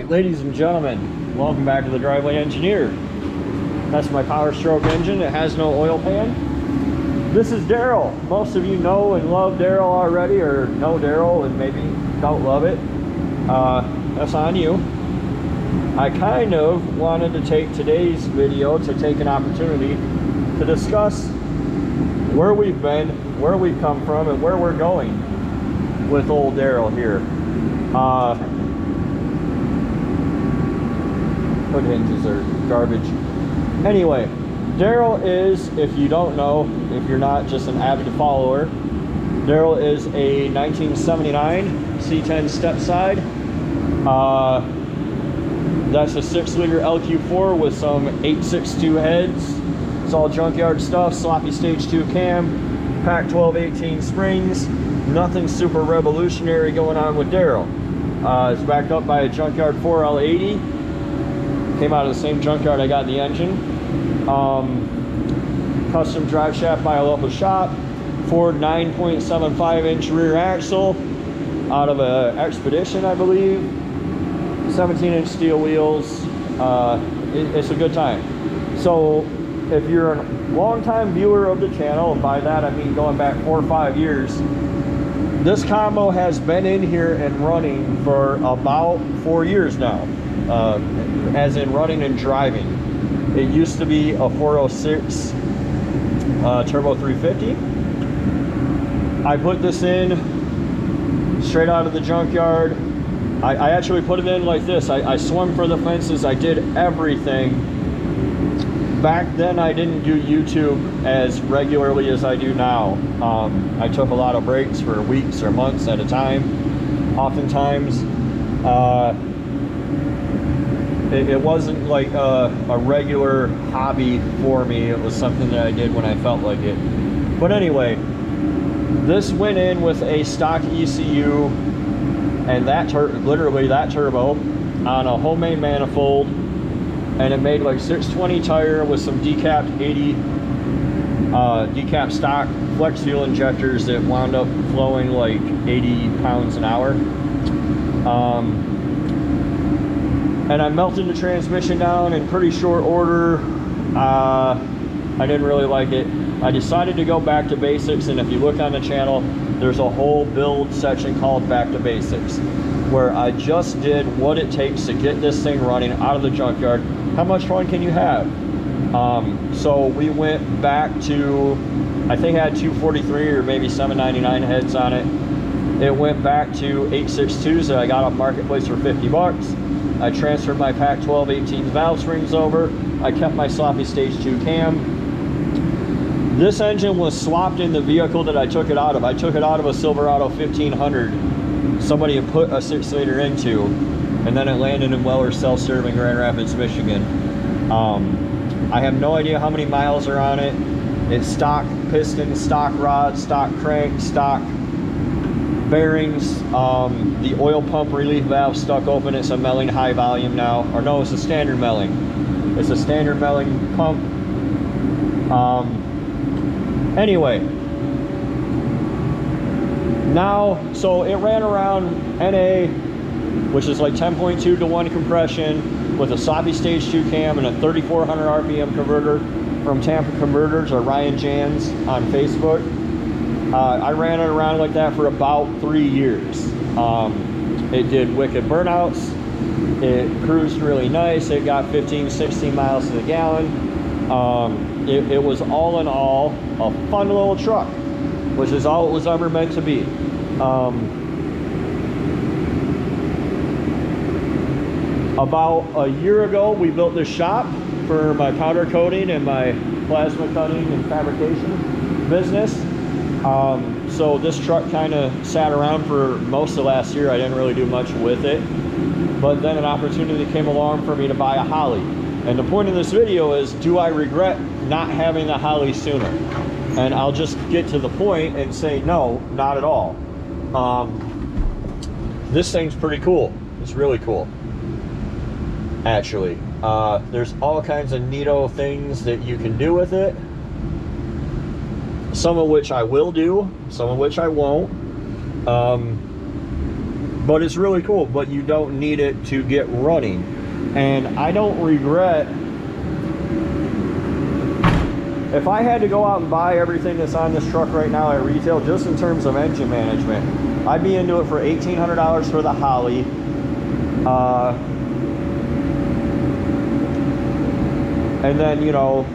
right, ladies and gentlemen, welcome back to the Driveway Engineer. That's my Power Stroke engine. It has no oil pan. This is Daryl. Most of you know and love Daryl already, or know Daryl and maybe don't love it. That's on you. I kind of wanted to take today's video to take an opportunity to discuss where we've been, where we've come from, and where we're going with old Daryl here. Hood hinges are garbage. Anyway, Daryl is, if you don't know, if you're not just an avid follower, Daryl is a 1979 C10 step side. That's a 6-liter LQ4 with some 862 heads. It's all junkyard stuff, sloppy stage 2 cam, pack 12-18 springs. Nothing super revolutionary going on with Daryl. It's backed up by a junkyard 4L80. Came out of the same junkyard I got the engine. Custom drive shaft by a local shop. Ford 9.75 inch rear axle out of a Expedition, I believe. 17 inch steel wheels. It's a good time. So if you're a long-time viewer of the channel, and by that I mean going back 4 or 5 years, this combo has been in here and running for about 4 years now, as in running and driving. It used to be a 406 Turbo 350. I put this in straight out of the junkyard. I actually put it in like this. I swung for the fences. I did everything. Back then I didn't do YouTube as regularly as I do now. I took a lot of breaks for weeks or months at a time. Oftentimes it wasn't like a regular hobby for me. It was something that I did when I felt like it. But anyway, this went in with a stock ECU and literally that turbo on a homemade manifold, and it made like 620 tire with some decapped 80 decap stock flex fuel injectors that wound up flowing like 80 pounds an hour. And I melted the transmission down in pretty short order. I didn't really like it. I decided to go back to basics, and if you look on the channel, there's a whole build section called Back to Basics, where I just did what it takes to get this thing running out of the junkyard. How much fun can you have? So we went back to, I think it had 243 or maybe 799 heads on it. It went back to 862s that I got off Marketplace for 50 bucks. I transferred my pack 12-18 valve springs over. I kept my sloppy stage 2 cam. This engine was swapped in the vehicle that I took it out of. I took it out of a Silverado 1500 somebody had put a 6-liter into, and then it landed in Weller self-serve in Grand Rapids, Michigan. I have no idea how many miles are on it. It's stock piston, stock rod, stock crank, stock bearings. The oil pump relief valve stuck open. It's a Melling high volume now, or no, it's a standard Melling. It's a standard Melling pump. Anyway, now, so it ran around NA, which is like 10.2 to 1 compression with a sloppy stage 2 cam and a 3400 RPM converter from Tampa Converters, or Ryan Jans on Facebook. I ran it around like that for about 3 years. It did wicked burnouts. It cruised really nice. It got 15, 16 miles to the gallon. It was all in all a fun little truck, which is all it was ever meant to be. About a year ago, we built this shop for my powder coating and my plasma cutting and fabrication business. So this truck kind of sat around for most of last year. I didn't really do much with it, but then an opportunity came along for me to buy a Holly. And the point of this video is, do I regret not having the Holly sooner? And I'll just get to the point and say no, not at all. This thing's pretty cool. It's really cool, actually. There's all kinds of neato things that you can do with it, some of which I will do, some of which I won't. but it's really cool, but you don't need it to get running. And I don't regret, if I had to go out and buy everything that's on this truck right now at retail, just in terms of engine management, I'd be into it for $1,800 for the Holly. And then, you know,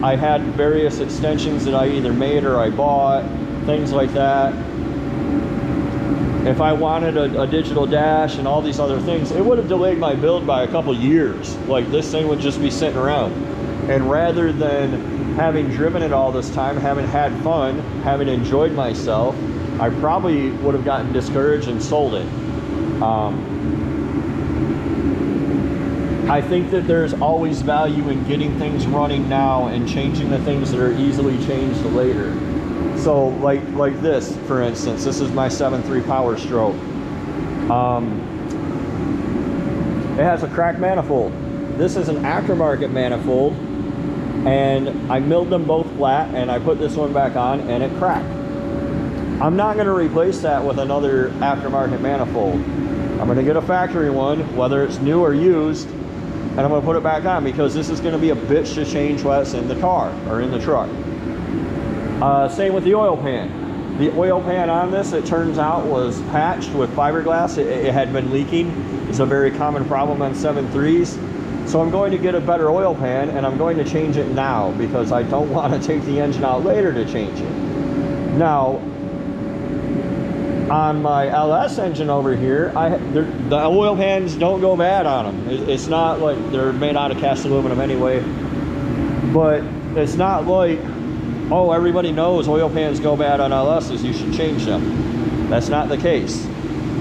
I had various extensions that I either made or I bought, things like that. If I wanted a digital dash and all these other things, it would have delayed my build by a couple years. Like, this thing would just be sitting around. And rather than having driven it all this time, having had fun, having enjoyed myself, I probably would have gotten discouraged and sold it. I think that there's always value in getting things running now and changing the things that are easily changed later. So like this, for instance, this is my 7.3 Power Stroke. It has a cracked manifold. This is an aftermarket manifold, and I milled them both flat, and I put this one back on and it cracked. I'm not going to replace that with another aftermarket manifold. I'm going to get a factory one, whether it's new or used, and I'm going to put it back on, because this is going to be a bitch to change while it's in the car or in the truck. Same with the oil pan. The oil pan on this, it turns out, was patched with fiberglass. It had been leaking. It's a very common problem on 7.3s. So I'm going to get a better oil pan, and I'm going to change it now, because I don't want to take the engine out later to change it. Now, on my LS engine over here, the oil pans don't go bad on them. It's not like they're made out of cast aluminum anyway, but it's not like, oh, everybody knows oil pans go bad on LSs, you should change them. That's not the case.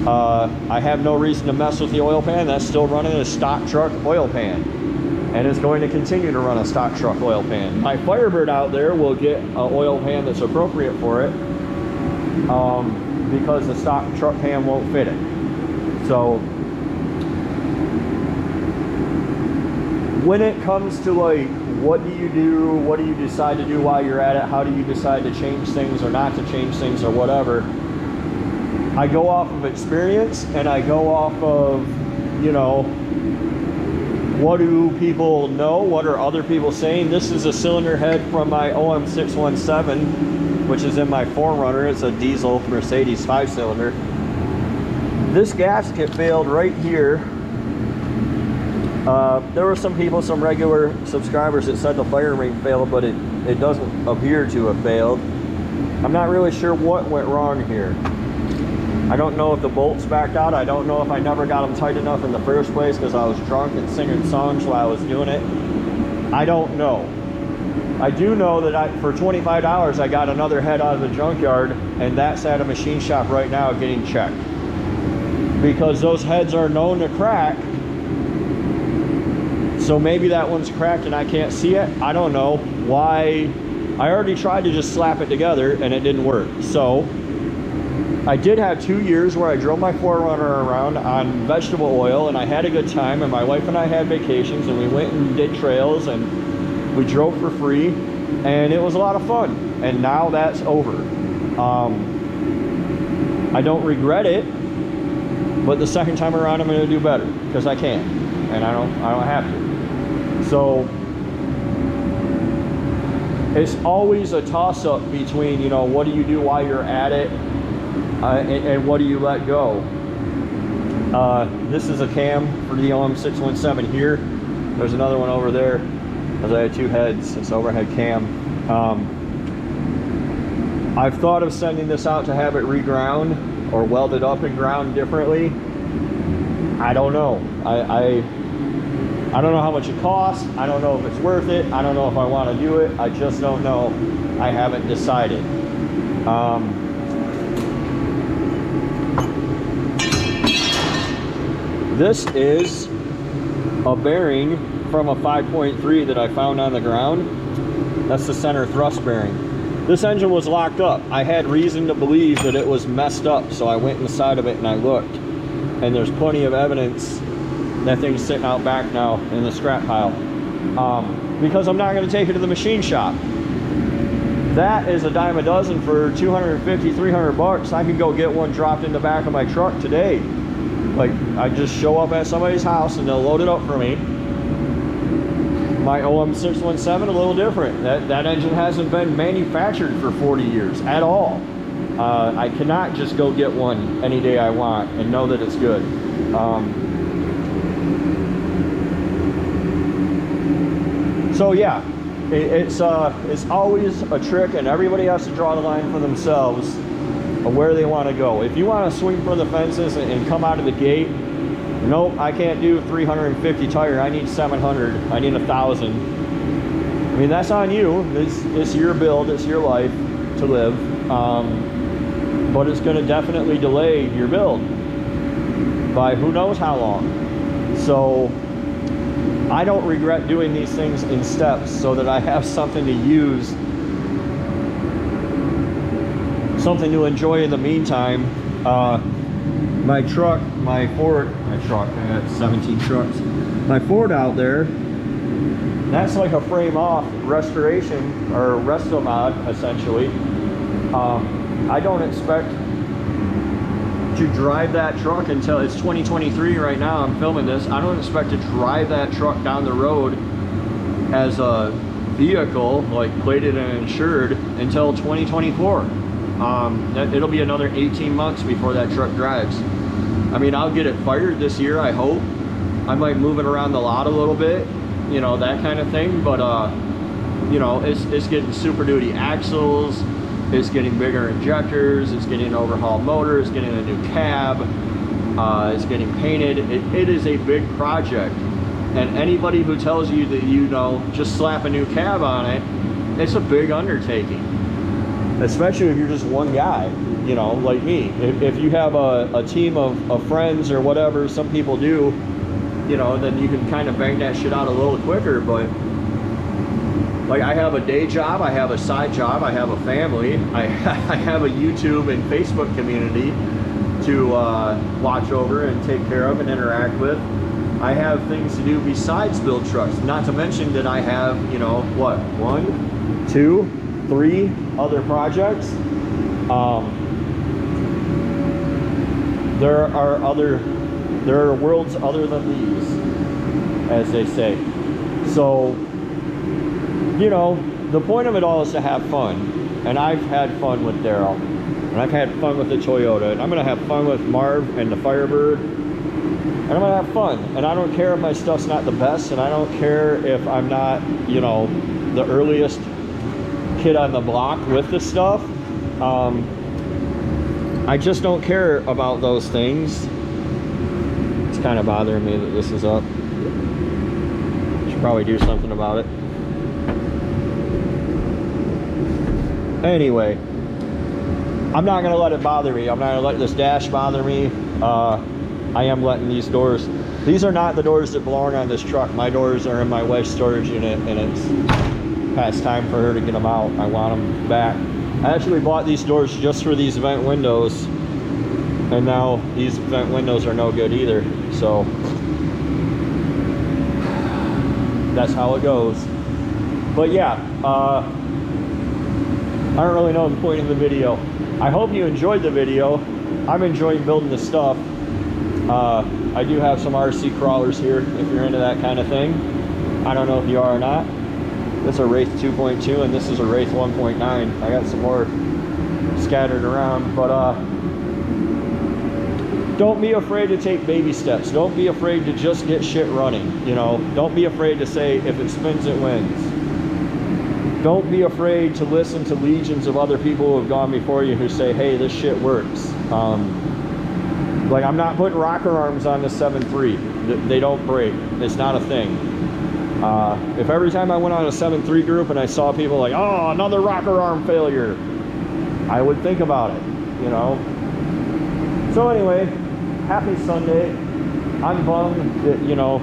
I have no reason to mess with the oil pan. That's still running a stock truck oil pan, and it's going to continue to run a stock truck oil pan. My Firebird out there will get an oil pan that's appropriate for it, because the stock truck pan won't fit it. So when it comes to, like, what do you do, what do you decide to do while you're at it, how do you decide to change things or not to change things or whatever, I go off of experience, and I go off of, you know, what do people know, what are other people saying. This is a cylinder head from my OM617, which is in my 4Runner. It's a diesel Mercedes 5-cylinder. This gasket failed right here. There were some people, some regular subscribers, that said the fire ring failed, but it doesn't appear to have failed. I'm not really sure what went wrong here. I don't know if the bolts backed out. I don't know if I never got them tight enough in the first place because I was drunk and singing songs while I was doing it. I don't know. I do know that for $25 I got another head out of the junkyard, and that's at a machine shop right now getting checked, because those heads are known to crack. So maybe that one's cracked and I can't see it. I don't know why. I already tried to just slap it together and it didn't work. So I did have 2 years where I drove my 4Runner around on vegetable oil, and I had a good time, and my wife and I had vacations, and we went and did trails, and we drove for free, and it was a lot of fun. And now that's over. I don't regret it, but the second time around I'm going to do better, because I can, and I don't have to. So it's always a toss-up between, you know, what do you do while you're at it, and what do you let go. This is a cam for the OM617 here. There's another one over there, because I had two heads. It's overhead cam. I've thought of sending this out to have it reground or welded up and ground differently. I don't know. I don't know how much it costs. I don't know if it's worth it. I don't know if I want to do it. I just don't know. I haven't decided. This is a bearing from a 5.3 that I found on the ground. That's the center thrust bearing. This engine was locked up. I had reason to believe that it was messed up, so I went inside of it and I looked. And there's plenty of evidence that thing's sitting out back now in the scrap pile. Because I'm not going to take it to the machine shop. That is a dime a dozen for 250, 300 bucks. I can go get one dropped in the back of my truck today Like, I just show up at somebody's house and they'll load it up for me. My OM617, a little different. That engine hasn't been manufactured for 40 years at all. I cannot just go get one any day I want and know that it's good. So yeah, it's always a trick, and everybody has to draw the line for themselves of where they want to go. If you want to swing for the fences and come out of the gate, nope, I can't do 350 tire. I need 700. I need 1,000. I mean, that's on you. It's your build. It's your life to live. But it's going to definitely delay your build by who knows how long. So I don't regret doing these things in steps so that I have something to use, something to enjoy in the meantime. My truck, I got 17 trucks. My Ford out there, that's like a frame off restoration or resto mod essentially. I don't expect to drive that truck until it's 2023 right now. I'm filming this. I don't expect to drive that truck down the road as a vehicle, like plated and insured, until 2024. It'll be another 18 months before that truck drives. I mean, I'll get it fired this year, I hope. I might move it around the lot a little bit, you know, that kind of thing. But you know, it's getting Super Duty axles, it's getting bigger injectors, it's getting an overhauled motor, it's getting a new cab, it's getting painted. It is a big project, and anybody who tells you that, you know, just slap a new cab on it, it's a big undertaking, especially if you're just one guy, you know, like me. If you have a team of friends or whatever, some people do, you know, then you can kind of bang that shit out a little quicker. But like, I have a day job, I have a side job, I have a family, I have a YouTube and Facebook community to watch over and take care of and interact with. I have things to do besides build trucks, not to mention that I have, you know, what, 1, 2, 3 other projects. There are worlds other than these, as they say. So, you know, the point of it all is to have fun. And I've had fun with Daryl, and I've had fun with the Toyota, and I'm gonna have fun with Marv and the Firebird, and I'm gonna have fun. And I don't care if my stuff's not the best, and I don't care if I'm not, you know, the earliest kid on the block with the stuff. I just don't care about those things. It's kind of bothering me that this is up. Should probably do something about it. Anyway, I'm not gonna let it bother me. I'm not gonna let this dash bother me. I am letting these doors, these are not the doors that belong on this truck. My doors are in my wife's storage unit, and it's past time for her to get them out. I want them back. I actually bought these doors just for these vent windows, and now these vent windows are no good either. So that's how it goes. But yeah, I don't really know the point of the video. I hope you enjoyed the video. I'm enjoying building this stuff. I do have some RC crawlers here if you're into that kind of thing. I don't know if you are or not. This is a Wraith 2.2 and this is a Wraith 1.9. I got some more scattered around, but don't be afraid to take baby steps. Don't be afraid to just get shit running, you know. Don't be afraid to say, if it spins, it wins. Don't be afraid to listen to legions of other people who have gone before you who say, hey, this shit works. Like, I'm not putting rocker arms on the 7.3. They don't break. It's not a thing. If every time I went on a 7.3 group and I saw people like, oh, another rocker arm failure, I would think about it, you know. So anyway, happy Sunday. I'm bummed that, you know,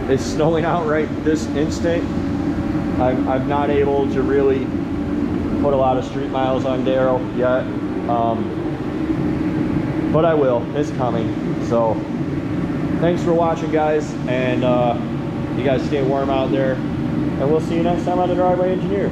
it's snowing out right this instant. I'm not able to really put a lot of street miles on Daryl yet, but I will. It's coming. So thanks for watching, guys, and you guys stay warm out there, and we'll see you next time on the Driveway Engineer.